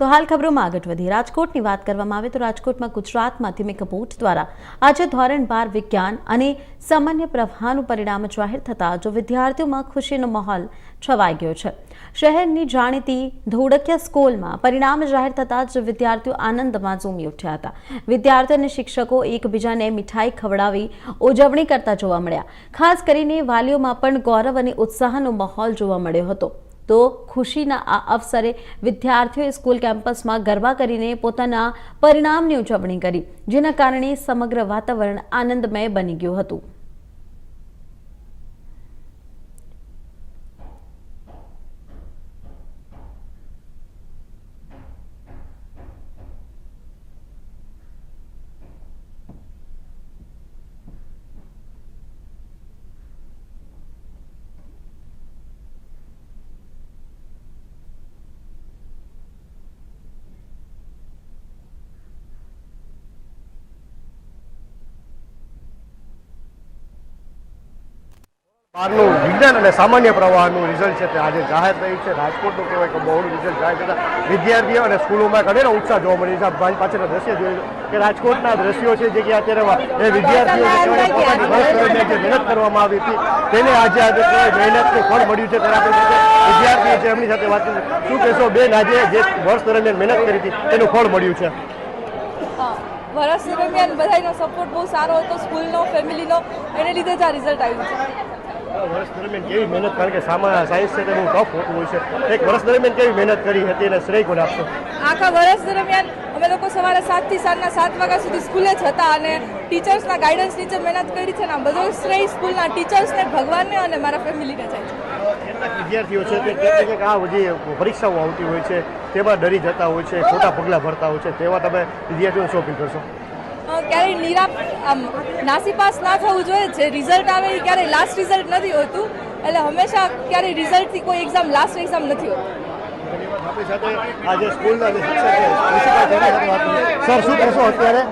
તો હાલ ખબરોમાં આગળ વધી રાજકોટની વાત કરવામાં આવે તો રાજકોટમાં ગુજરાત માધ્યમિક બોર્ડ દ્વારા આજે ધોરણ 12 વિજ્ઞાન અને સામાન્ય પ્રવાહનું પરિણામ જાહેર થતાં જો વિદ્યાર્થીઓમાં ખુશીનો માહોલ છવાઈ ગયો છે। શહેરની જાણીતી ધોળકિયા સ્કૂલમાં પરિણામ જાહેર થતાં જ વિદ્યાર્થીઓ આનંદમાં ઝૂમી ઉઠ્યા હતા। વિદ્યાર્થીઓ અને શિક્ષકો એકબીજાને મીઠાઈ ખવડાવી ઉજવણી કરતા જોવા મળ્યા। ખાસ કરીને વાલીઓમાં પણ ગૌરવ અને ઉત્સાહનો માહોલ જોવા મળ્યો હતો। તો ખુશીના આ અવસરે વિદ્યાર્થીઓએ સ્કૂલ કેમ્પસમાં ગરબા કરીને પોતાના પરિણામની ઉજવણી કરી, જેના કારણે સમગ્ર વાતાવરણ આનંદમય બની ગયું હતું। બારનું વિજ્ઞાન અને સામાન્ય પ્રવાહનું રિઝલ્ટ છે તે આજે જાહેર થયું છે। રાજકોટનું કહેવાય કે બહુ રિઝલ્ટ જાહેર થતાં વિદ્યાર્થીઓ અને સ્કૂલોમાં ઘણો ઉત્સાહ જોવા મળી છે। ભાઈ પાછળના દ્રશ્ય જોઈ કે રાજકોટના દ્રશ્યો છે જે કે અત્યારે એ વિદ્યાર્થીઓ પોતાની વર્ષ જે મહેનત કરવામાં આવી હતી તેને આજે મહેનતનું ફળ મળ્યું છે। ત્યારે આપણી સાથે વિદ્યાર્થીઓ છે એમની સાથે વાત કરી। શું કહેશો બેન, આજે જે વર્ષ દરમિયાન મહેનત કરી હતી તેનું ફળ મળ્યું છે? વર્ષ દરમિયાન બધાનો સપોર્ટ બહુ સારો હતો, સ્કૂલનો, ફેમિલીનો, એને લીધે જ આ રિઝલ્ટ આવ્યું છે। વર્ષ દરમિયાન કેવી મહેનત, કારણ કે સાયન્સ છે તે બહુ ટફ હોતું હોય છે, એક વર્ષ દરમિયાન કેવી મહેનત કરી હતી અને શ્રેય કોને આપશો? આખા વર્ષ દરમિયાન અમે લોકો સવારે 7 થી સાંજના 7 વાગ્યા સુધી સ્કૂલે જ હતા અને ટીચર્સના ગાઈડન્સ નીચે મહેનત કરી છે ને આ બધો શ્રેય સ્કૂલના ટીચર્સને, ભગવાનને અને મારા ફેમિલીને જાય છે। કેટલાક વિદ્યાર્થીઓ છે તે કહેતા કે આ બધી પરીક્ષાઓ આવતી હોય છે તેમાં ડરી જતા હોય છે, ખોટા પગલાં ભરતા હોય છે, તેવા તમે વિદ્યાર્થીઓને શું અપીલ કરશો? ક્યારેય નાસીપાસ ના થવું જોઈએ। જે રિઝલ્ટ આવે એ ક્યારેય લાસ્ટ રિઝલ્ટ નથી હોતું, એટલે હંમેશા ક્યારેય રિઝલ્ટથી કોઈ એક્ઝામ લાસ્ટ એક્ઝામ નથી હોતી। આપણી સાથે આજે સ્કૂલના જે શિક્ષક સર, શું કહેશો અત્યારે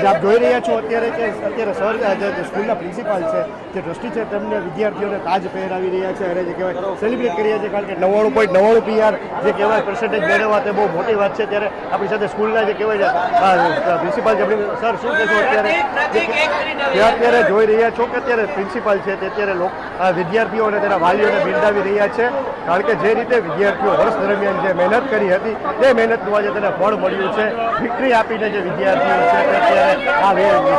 આપ જોઈ રહ્યા છો અત્યારે કે અત્યારે સર જે સ્કૂલના પ્રિન્સિપાલ છે, જે ટ્રસ્ટી છે, તેમને વિદ્યાર્થીઓને તાજ પહેરાવી રહ્યા છે અને જે કહેવાય સેલિબ્રેટ કરી રહ્યા છે, કારણ કે 99.99 PR જે કહેવાય પર્સન્ટેજ મેળવવા તે બહુ મોટી વાત છે। ત્યારે આપણી સાથે સ્કૂલના જે કહેવાય પ્રિન્સિપાલ છે, સર શું કહેશો અત્યારે જોઈ રહ્યા છો કે અત્યારે પ્રિન્સિપાલ છે તે અત્યારે વિદ્યાર્થીઓ અને તેના વાલીઓને બિરદાવી રહ્યા છે, કારણ કે જે રીતે વિદ્યાર્થીઓ વર્ષ દરમિયાન જે મહેનત કરી હતી તે મહેનતનું આજે તેને ફળ મળ્યું છે। વિક્ટરી આપીને જે વિદ્યાર્થીઓ છે તે અત્યારે આ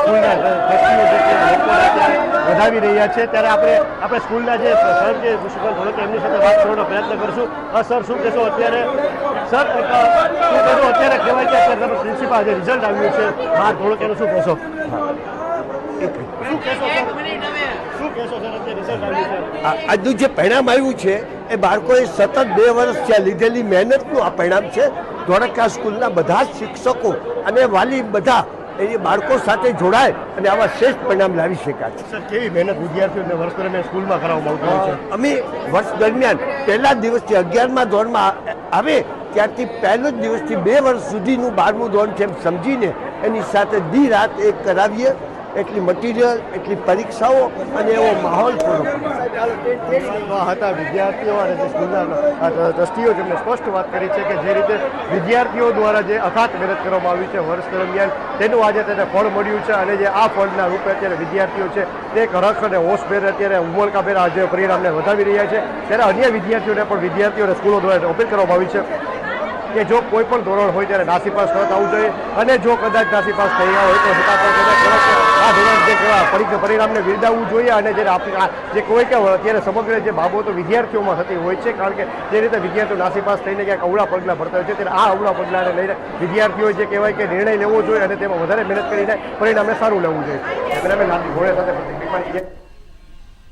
સ્કૂલના ટ્રસ્ટીઓ છે તે લોકોને વધાવી રહ્યા છે। ત્યારે આપણે સ્કૂલના જે સર જે પ્રિન્સિપાલ થોડોક એમની સાથે વાત કરવાનો પ્રયત્ન કરશું। સર શું કહેશો અત્યારે? સર શું કહેશો અત્યારે કહેવાય કે અત્યારે પ્રિન્સિપાલ જે રિઝલ્ટ આવ્યું છે બહાર થોડોક એનું શું કહેશો? આજનું જે પરિણામ આવ્યું છે એ બાળકોએ સતત 2 વર્ષ ત્યાં લીધેલી મહેનતનું આ પરિણામ છે। ધોળકિયા સ્કૂલના બધા જ શિક્ષકો અને વાલી બધા એ બાળકો સાથે જોડાય અને આવા શ્રેષ્ઠ પરિણામ લાવી શકાય છે। સર, કેવી મહેનત વિદ્યાર્થીઓને વર્ષ દરમિયાન સ્કૂલમાં કરાવવામાં આવતી હોય છે? અમે વર્ષ દરમિયાન પહેલા દિવસથી 11મા ધોરણમાં આવે ત્યારથી પહેલો જ દિવસથી 2 વર્ષ સુધીનું 12મું ધોરણ છે એમ સમજીને એની સાથે દી રાત એક કરાવીએ। એટલી મટીરિયલ, એટલી પરીક્ષાઓ અને એવો માહોલ પૂરો હતા વિદ્યાર્થીઓ અને જે સ્કૂલના ટ્રસ્ટીઓ જેમને સ્પષ્ટ વાત કરી છે કે જે રીતે વિદ્યાર્થીઓ દ્વારા જે અથાગ મહેનત કરવામાં આવી છે વર્ષ દરમિયાન તેનું આજે તેને ફળ મળ્યું છે અને જે આ ફળના રૂપે અત્યારે વિદ્યાર્થીઓ છે તે હરખ અને હોશભેર અત્યારે ઉમળકાભેર આજે પરિણામને વધાવી રહ્યા છે। ત્યારે અન્ય વિદ્યાર્થીઓને પણ વિદ્યાર્થીઓને સ્કૂલો દ્વારા અપીલ કરવામાં આવી છે કે જો કોઈ પણ ધોરણ હોય ત્યારે નાસીપાસ ન થવું જોઈએ અને જો કદાચ નાસીપાસ થઈ ગયા હોય તો આ ધોરણ જે પરીક્ષા પરિણામને બિરદાવવું જોઈએ અને જે કોઈ કે અત્યારે સમગ્ર જે બાબતો વિદ્યાર્થીઓમાં થતી હોય છે, કારણ કે જે રીતે વિદ્યાર્થીઓ નાસીપાસ થઈને ક્યાંક અવળા પગલાં ભરતા હોય છે, ત્યારે આ અવળા પગલાંને લઈને વિદ્યાર્થીઓએ જે કહેવાય કે નિર્ણય લેવો જોઈએ અને તેમાં વધારે મહેનત કરીને પરિણામને સારું લેવું જોઈએ।